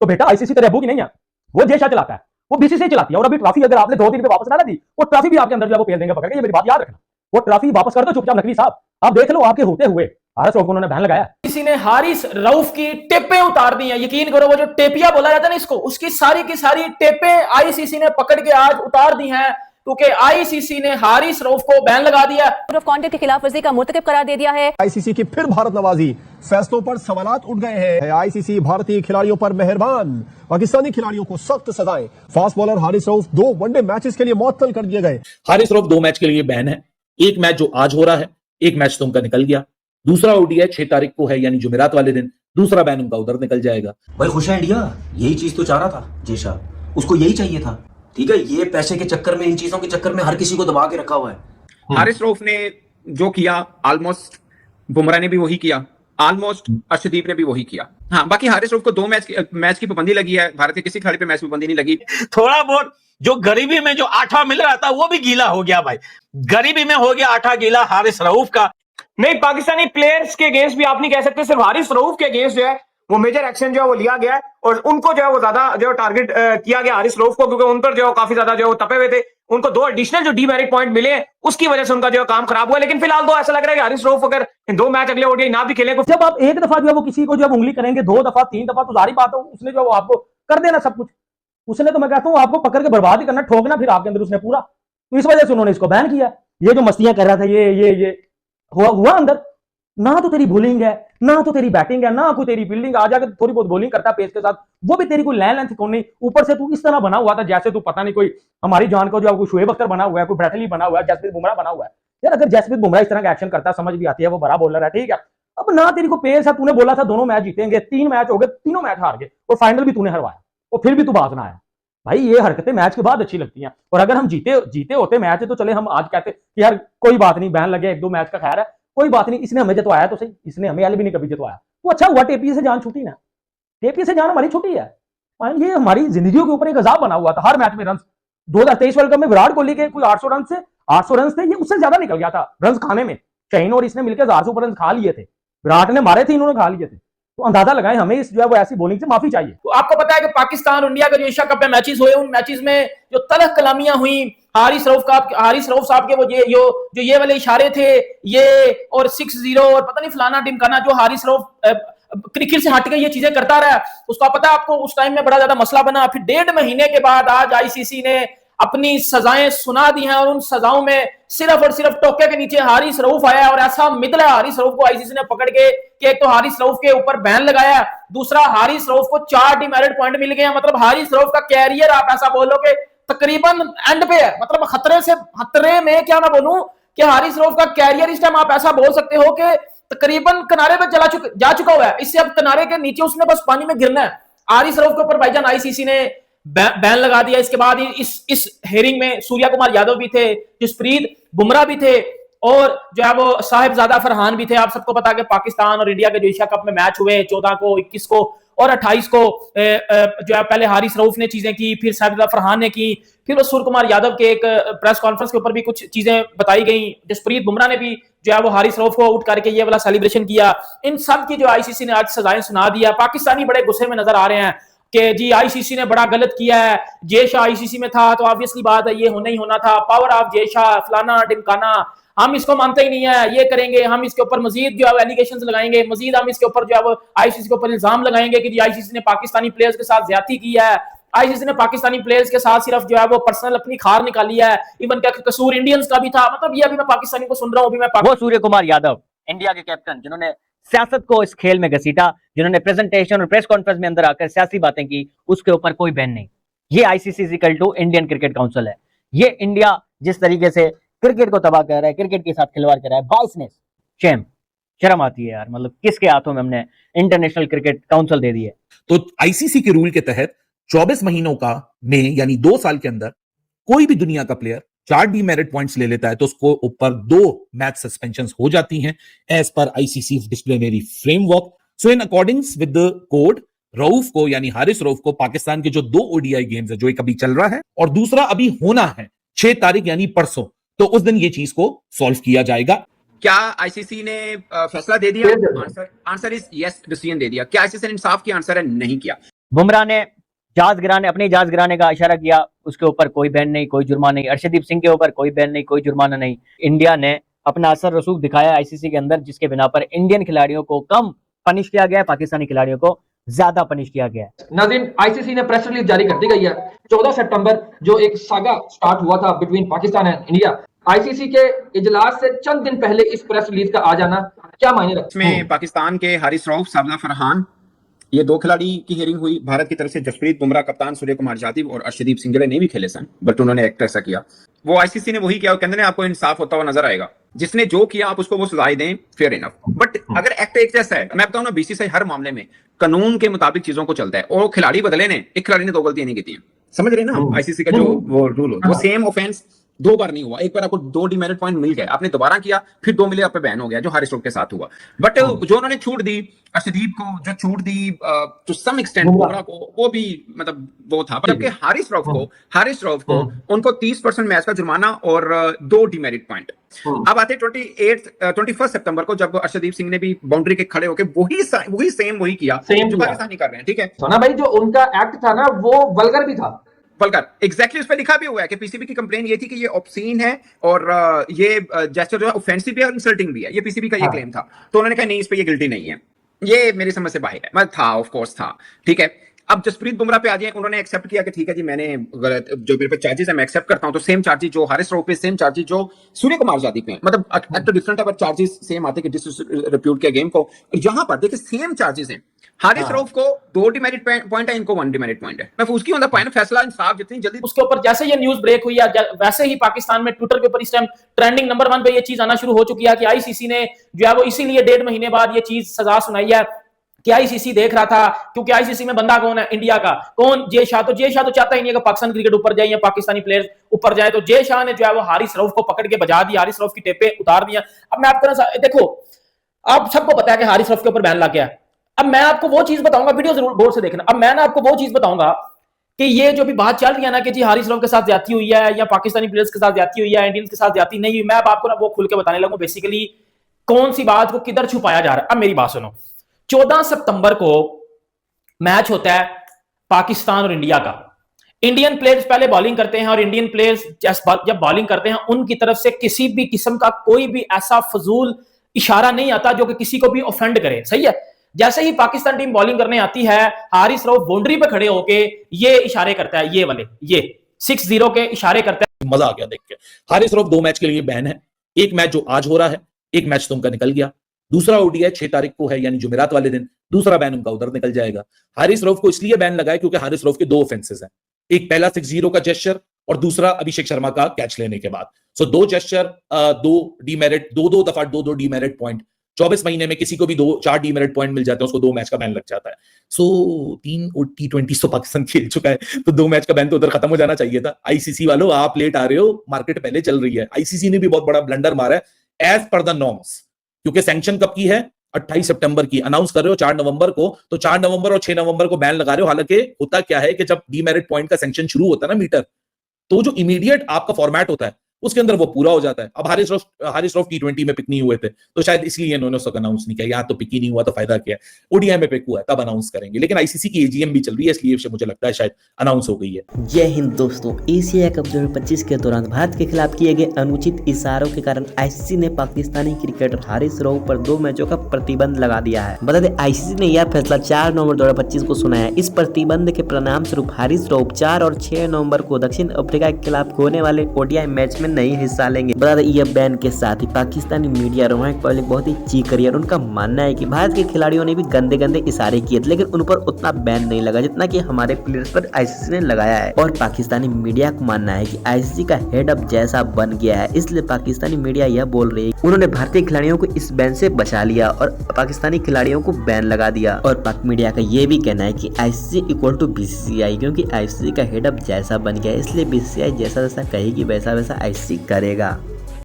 तो बेटा आईसीसी तेरे अबू की नहीं है, वो जय शाह चलाता है, वो बीसीसीआई चलाती है। और अभी ट्रॉफी अगर आपने 2 दिन पे वापस ना दी, वो ट्रॉफी भी आपके अंदर जो है वो फेल देंगे पकड़ के, ये मेरी बात याद रखना। वो ट्रॉफी वापस कर दो चुपचाप नकवी साहब, आप देख लो आपके होते हुए हारिस रऊफ को उन्होंने बैन लगाया। किसी ने हारिस रऊफ की टेपें उतार दी हैं, यकीन करो वो जो टेपिया बोला जाता है ना इसको, उसकी सारी की सारी टेपें आईसीसी ने पकड़ के आज उतार दी हैं, क्योंकि आईसीसी ने हारिस रऊफ को बैन लगा दिया, कोड ऑफ कॉन्डक्ट की खिलाफवर्जी का मुर्तकब करार दे दिया है। आईसीसी की फिर भारत नवाजी, फैसलों पर सवालात उठ गए हैं। आईसीसी भारतीय खिलाड़ियों पर मेहरबान, पाकिस्तानी खिलाड़ियों को सख्त सजाएं। Fast bowler Haris Rauf 2 one day matches के लिए मुअत्तल कर दिए गए। हारिस रऊफ 2 मैच के लिए बैन है। एक मैच जो आज हो रहा है, एक मैच तो उनका निकल गया, दूसरा ओडीआई 6 तारीख को है, यानी जुमेरात वाले दिन दूसरा बैन उनका उधर निकल जाएगा। भाई खुश है इंडिया, यही चीज तो चाह रहा था जय शाह, उसको यही चाहिए था। ठीक है, ये पैसे के चक्कर में, इन चीजों के चक्कर में हर किसी को दबा के रखा हुआ है। हारिस रऊफ ने जो किया ऑलमोस्ट बुमराह ने भी वही किया, ऑलमोस्ट अर्शदीप ने भी वही किया। हाँ, बाकी हारिस रऊफ को 2 मैच की पाबंदी लगी है, भारत के किसी खिलाड़ी पे मैच की पाबंदी नहीं लगी। थोड़ा बहुत जो गरीबी में जो आटा मिल रहा था वो भी गीला हो गया भाई, गरीबी में हो गया आटा गीला हारिस रऊफ का। नहीं, पाकिस्तानी प्लेयर्स के अगेंस्ट भी आप नहीं कह सकते, सिर्फ हारिस रऊफ के अगेंस्ट जो है वो मेजर एक्शन जो है वो लिया गया है, और उनको जो है वो ज्यादा जो टारगेट किया गया हारिस रऊफ को, क्योंकि उन पर जो काफी ज्यादा जो तपे हुए थे, उनको 2 एडिशनल जो डीमेरिट पॉइंट मिले, उसकी वजह से उनका जो काम खराब हुआ। लेकिन फिलहाल तो ऐसा लग रहा है कि हारिस रऊफ अगर 2 मैच अगले ओडीआई ना भी खेले, जब आप एक दफा जो है वो किसी को जब उंगली करेंगे, 2 दफा 3 दफा, तो जारी बात है उसने जो आपको कर देना सब कुछ, उसने तो मैं कहता हूँ आपको पकड़ के बर्बाद ही करना, ठोकना फिर आपके अंदर उसने पूरा। तो इस वजह से उन्होंने इसको बैन किया। ये जो मस्तियां कर रहा था, ये हुआ अंदर, ना तो तेरी बॉलिंग है, ना तो तेरी बैटिंग है, ना कोई तेरी फील्डिंग। आ जाकर थोड़ी बहुत बॉलिंग करता पेस के साथ, वो भी तेरी कोई लेंथ कौन नहीं। ऊपर से तू इस तरह बना हुआ था जैसे तू पता नहीं कोई हमारी जान को जो कोई शोएब अख्तर बना हुआ है, कोई ब्रैटली बना हुआ है, जसप्रीत बुमराह बना हुआ है। यार अगर जसप्रीत बुमराह इस तरह का एक्शन करता, समझ भी आती है, वो बड़ा बॉलर है, ठीक है। अब ना तेरी को पेस है, तूने बोला था 2 मैच जीतेंगे, 3 मैच हो गए, तीनों मैच हार गए, और फाइनल भी तूने हरवाया, और फिर भी तू बाज ना आया। भाई ये हरकतें मैच के बाद अच्छी लगती हैं, और अगर हम जीते होते मैच तो चले हम आज कहते कि यार कोई बात नहीं, बैन लगे 1-2 मैच का खैर है, कोई बात नहीं, इसने हमें जितवाया तो सही, इसने हमें भी नहीं कभी जितवाया, तो अच्छा हुआ टेपी से जान छूटी ना। टेपी से जान हमारी छूटी है, ये हमारी जिंदगियों के ऊपर एक अजाब बना हुआ था। हर मैच में रन, 2023 वर्ल्ड कप में विराट कोहली के कोई 800 रन थे, ये उससे ज्यादा निकल गया था रन खाने में। शाहीन और इसने मिलकर 1000 से ऊपर रन खा लिए थे, विराट ने मारे थे, इन्होंने खा लिए थे। तो अंदाजा लगाएं, हमें इस जो है वो ऐसी बॉलिंग से माफी चाहिए। तो आपको पता है कि पाकिस्तान और इंडिया का जो एशिया कप में मैचेस हुए, उन मैचेस में जो तलख कलामियां हुई हारिस रऊफ साहब के, वो ये वाले इशारे थे, ये और 6-0 और पता नहीं फलाना टिमकाना, जो हारिस रऊफ क्रिकेट से हट के ये चीजें करता रहा, उसका पता है आपको, उस टाइम में बड़ा ज्यादा मसला बना। फिर 1.5 महीने के बाद आज आईसीसी ने अपनी सजाएं सुना दी हैं, और उन सजाओं में सिर्फ और सिर्फ टोके के नीचे हारिस रऊफ आया, और ऐसा मिदला हारिस रऊफ को आईसीसी ने पकड़ के कि एक तो हारिस रऊफ के ऊपर बैन लगाया, दूसरा हारिस रऊफ को 4 डीमेरिट पॉइंट मिल गए। मतलब हारिस रऊफ का कैरियर आप ऐसा बोलो कि तकरीबन एंड पे है, मतलब खतरे में क्या मैं बोलूं कि हारिस रऊफ का कैरियर इस टाइम आप ऐसा बोल सकते हो कि तकरीबन किनारे पे जा चुका हुआ है। इससे अब किनारे के नीचे उसने बस पानी में गिरना है। हारिस रऊफ के ऊपर भाईजान आईसीसी ने बैन लगा दिया। इसके बाद इस हेयरिंग में सूर्या कुमार यादव भी थे, जसप्रीत बुमराह भी थे, और जो है वो साहिबजादा फरहान भी थे। आप सबको पता है कि पाकिस्तान और इंडिया के जो एशिया कप में मैच हुए 14 को, 21 को और 28 को, जो है पहले हारिस रऊफ ने चीजें की, फिर साहिबजादा फरहान ने की, फिर वो सूर्य कुमार यादव के एक प्रेस कॉन्फ्रेंस के ऊपर भी कुछ चीजें बताई गई। जसप्रीत बुमराह ने भी जो है वो हारिस रऊफ को आउट करके ये वाला सेलिब्रेशन किया। इन सब की जो आईसीसी ने आज सजाएं सुना दिया। पाकिस्तानी बड़े गुस्से में नजर आ रहे हैं कि जी आईसीसी ने बड़ा गलत किया है, जय शाह आईसीसी में था तो ऑब्वियसली बात है ये होना ही होना था, पावर ऑफ जय शाह फलाना टिमकाना, हम इसको मानते ही नहीं है, ये करेंगे, हम इसके ऊपर मजीद जो है एलिगेशंस लगाएंगे, मजीद हम इसके ऊपर जो है वो आईसीसी के ऊपर इल्जाम लगाएंगे कि जी आईसीसी ने पाकिस्तानी प्लेयर्स के साथ ज्यादती की है, आईसीसी ने पाकिस्तानी प्लेयर्स के साथ सिर्फ जो है वो पर्सनल अपनी खार निकाली है, इवन क्या कसूर इंडियंस का भी था। मतलब ये अभी मैं पाकिस्तानी को सुन रहा हूँ, अभी मैं वो सूर्य कुमार यादव इंडिया के कैप्टन जिन्होंने सियासत को इस खेल में घसीटा, जिन्होंने प्रेजेंटेशन और प्रेस कॉन्फ्रेंस में अंदर आकर सियासी बातें की, उसके ऊपर कोई बैन नहीं। ये ICC equal to Indian cricket council है। ये इंडिया जिस तरीके से क्रिकेट को तबाह कर रहा है, क्रिकेट के साथ खिलवाड़ कर रहा है, बाइसनेस, शर्म आती है यार। मतलब किसके हाथों में हमने इंटरनेशनल क्रिकेट काउंसिल दे दी है। तो आईसीसी के रूल के तहत 24 महीनों का में यानी 2 साल के अंदर कोई भी दुनिया का प्लेयर 4 डीमेरिट पॉइंट्स ले लेता है तो उसको ऊपर 2 मैच सस्पेंशन हो जाती हैं as per ICC disciplinary framework. So in accordings with the code, Rauf को यानी हारिस रऊफ को पाकिस्तान के जो 2 ओडीआई गेम्स है, जो एक अभी चल रहा है और दूसरा अभी होना है 6 तारीख यानी परसों, तो उस दिन ये चीज को सॉल्व किया जाएगा। क्या आईसीसी ने फैसला दे दिया? आंसर इज यस, डिसीजन दे दिया। क्या आईसीसी ने इंसाफ किया? आंसर है नहीं किया। बुमराह ने अपनी जहाज गिराने का इशारा किया, उसके ऊपर कोई बैन नहीं, कोई जुर्माना नहीं। अर्शदीप सिंह के ऊपर कोई बैन नहीं, कोई जुर्माना नहीं। इंडिया ने अपना असर रसूख दिखाया आईसीसी के अंदर, जिसके बिना पर इंडियन खिलाड़ियों को कम पनिश किया गया है, पाकिस्तानी खिलाड़ियों को ज्यादा पनिश किया गया है। नाज़रीन, आईसीसी ने प्रेस रिलीज जारी कर दी गई है। 14 सितंबर जो एक सागा स्टार्ट हुआ था between Pakistan and India, ICC के इजलास से चंद दिन पहले इस प्रेस रिलीज का आ जाना क्या मायने रखता है? इसमें पाकिस्तान के हारिस रऊफ, साबला फरहान, ये दो खिलाड़ी की हियरिंग हुई। भारत की तरफ से जसप्रीत बुमराह, कप्तान सूर्य कुमार यादव और अर्शदीप सिंह नहीं भी खेले सन, बट उन्होंने एक्ट ऐसा किया। वो आईसीसी ने वही किया, कहते हैं आपको इंसाफ होता हुआ नजर आएगा। जिसने जो किया आप उसको वो सजाएं दें, फेयर इनफ। बट अगर एक्ट एक जैसा है, मैं बताऊं ना, बीसीसीआई हर मामले में कानून के मुताबिक चीजों को चलता है। और खिलाड़ी बदले ने, एक खिलाड़ी ने दो गलतियां नहीं की थी, समझ रहे ना आईसीसी का जो वो रूल हो, वो सेम ऑफेंस दो बार नहीं हुआ। एक बार आपको 2 डिमेरिट पॉइंट मिल गए, आपने दोबारा किया, फिर 2 मिले, आप पे बैन हो गया, जो हारिस रऊफ के साथ हुआ। बट जो उन्होंने छूट दी अर्शदीप को, जो छूट दी टू सम एक्सटेंट बुमराह को, वो भी मतलब वो था। जबकि हारिस रऊफ को उनको 30% मैच का जुर्माना और 2 डिमेरिट पॉइंट। अब आते 21 सितंबर को, जब अर्शदीप सिंह ने भी बाउंड्री के खड़े होकर वही किया जो पाकिस्तानी कर रहे हैं। ठीक है सोना भाई, जो उनका एक्ट था ना वो वल्गर भी था। वल्गर एग्जैक्टली उस पर लिखा भी हुआ है कि पीसीबी की कंप्लेन ये थी कि ये ऑब्सीन है और ये जेस्चर जो है ऑफेंसिव भी है और इंसल्टिंग भी है। ये पीसीबी का ये क्लेम था। तो उन्होंने कहा नहीं, इस पे ये गिल्टी नहीं है। ये मेरी समझ से बाहर है। मैं था, ऑफ कोर्स था, ठीक है। अब जसप्रीत बुमराह पे आ जाए, उन्होंने एक्सेप्ट किया कि ठीक है जी, मैंने जो मेरे पे चार्जेस है मैं एक्सेप्ट करता हूं। तो सेम चार्जेस जो हारिस रऊफ पे, सेम चार्जेस जो सूर्य कुमार यादव पे, मतलब एक्ट डिफरेंट है, बट चार्जेस सेम आते कि डिसरिप्यूट के गेम को। यहां पर देखिए सेम चार्जेस हैं। हारिस रऊफ को 2 डिमेरिट पॉइंट है, इनको 1 डिमेरिट पॉइंट है। मैं उसकी होता पाया फैसला इंसाफ जितनी जल्दी उसके ऊपर जैसे ये न्यूज ब्रेक हुई है, वैसे ही पाकिस्तान में ट्विटर के ऊपर इस टाइम ट्रेंडिंग नंबर 1 पे ये चीज आना शुरू हो चुकी है कि आईसीसी ने जो है वो इसीलिए 1.5 महीने बाद ये चीज सजा सुनाई है कि आईसीसी देख रहा था, क्योंकि आईसीसी में बंदा कौन है? इंडिया का। कौन? जय शाह। तो जय शाह तो चाहता ही नहीं है कि पाकिस्तान क्रिकेट ऊपर जाए या पाकिस्तानी प्लेयर्स ऊपर जाए। तो जय शाह ने जो है वो हारिस रऊफ को पकड़ के बजा दिया, हारिस रऊफ की टेपे उतार दिया। अब मैं आपको देखो, आप सबको पता है कि हारिस रऊफ के ऊपर बैन लग गया। अब मैं आपको वो चीज बताऊंगा, वीडियो जरूर गौर से देखना। अब मैं ना आपको वो चीज बताऊंगा कि ये जो भी बात चल रही है ना कि जी हारिस रऊफ के साथ ज्यादती हुई है या पाकिस्तानी प्लेयर्स के साथ ज्यादती हुई है, इंडियंस के साथ ज्यादती नहीं हुई, मैं अब आपको ना वो खुल के बताने लगूं बेसिकली कौन सी बात को किधर छुपाया जा रहा है। अब मेरी बात सुनो, 14 सितंबर को मैच होता है पाकिस्तान और इंडिया का। इंडियन प्लेयर्स पहले बॉलिंग करते हैं और इंडियन प्लेयर्स जब बॉलिंग करते हैं उनकी तरफ से किसी भी किस्म का कोई भी ऐसा फजूल इशारा नहीं आता जो कि किसी को भी ऑफेंड करे। सही है। जैसे ही पाकिस्तान टीम बॉलिंग करने आती है, हारिस रऊफ बाउंड्री पे खड़े होके ये इशारे करता है, ये वाले, ये 6-0 के इशारे करता है। मजा आ गया देख के। हारिस रऊफ 2 मैच के लिए बैन है। एक मैच जो आज हो रहा है, एक मैच तो उनका निकल गया। दूसरा ओडीआई 6 तारीख को है, यानी जुमेरात वाले दिन दूसरा बैन उनका उधर निकल जाएगा। हारिस रऊफ को इसलिए बैन लगा है क्योंकि हारिस रऊफ के 2 ऑफेंसेस हैं। एक पहला 6-0 का जेस्चर और दूसरा अभिषेक शर्मा का कैच लेने के बाद। सो 2 जेस्चर, 2 डीमेरिट, 2 दफा 2 डीमेरिट पॉइंट। 24 महीने में किसी को भी 4 डीमेरिट पॉइंट मिल जाते हैं, उसको 2 मैच का बैन लग जाता है। सो 3 T20 तो पाकिस्तान खेल चुका है, तो 2 मैच का बैन तो उधर खत्म हो जाना चाहिए था। आईसीसी वालों, आप लेट आ रहे हो, मार्केट पहले चल रही है। आईसीसी ने भी बहुत बड़ा ब्लंडर मारा है एज पर द नॉर्म्स, क्योंकि सैंक्शन कब की है? 28 सितंबर की। अनाउंस कर रहे हो 4 नवंबर को, तो 4 नवंबर और 6 नवंबर को बैन लगा रहे हो। हालांकि होता क्या है कि जब डीमेरिट पॉइंट का सैंक्शन शुरू होता है ना मीटर, तो जो इमीडिएट आपका फॉर्मेट होता है उसके अंदर वो पूरा हो जाता है। अब हारिस रऊफ T20 में पिक नहीं हुए थे, तो शायद इसलिए इन्होंने उसको अनाउंस नहीं किया। यहाँ तो पिक ही नहीं हुआ तो फायदा क्या है? ओडीआई में पिक हुआ है, तब अनाउंस करेंगे। लेकिन आईसीसी की एजीएम भी चल रही है, इसलिए मुझे लगता है शायद अनाउंस हो गई है। जय हिंद दोस्तों। एशिया कप 2025 के दौरान भारत के खिलाफ किए गए अनुचित इशारों के कारण आईसीसी ने पाकिस्तानी क्रिकेटर हारिस रऊफ पर 2 मैचों का प्रतिबंध लगा दिया है। बता दें, आईसीसी ने यह फैसला 4 नवंबर 2025 को सुनाया। इस प्रतिबंध के परिणाम स्वरूप हारिस रऊफ 4 और 6 नवंबर को दक्षिण अफ्रीका के खिलाफ होने वाले ओडीआई मैच में नहीं हिस्सा लेंगे। बता दें, यह बैन के साथ ही पाकिस्तानी मीडिया रोमांच पब्लिक बहुत ही चीख रही है और उनका मानना है कि भारत के खिलाड़ियों ने भी गंदे गंदे इशारे किए थे, लेकिन उन पर उतना बैन नहीं लगा जितना कि हमारे प्लेयर्स पर आईसीसी ने लगाया है। और पाकिस्तानी मीडिया को मानना है कि आईसीसी का हेड अप जैसा बन गया है, इसलिए पाकिस्तानी मीडिया यह बोल रही है उन्होंने भारतीय खिलाड़ियों को इस बैन से बचा लिया और पाकिस्तानी खिलाड़ियों को बैन लगा दिया। और पाक मीडिया का यह भी कहना है कि आईसीसी इक्वल टू बीसीसीआई, क्योंकि आईसीसी का हेड अप जैसा बन गया है, इसलिए बीसीसीआई जैसा जैसा कहेगी वैसा वैसा आईसीसी करेगा।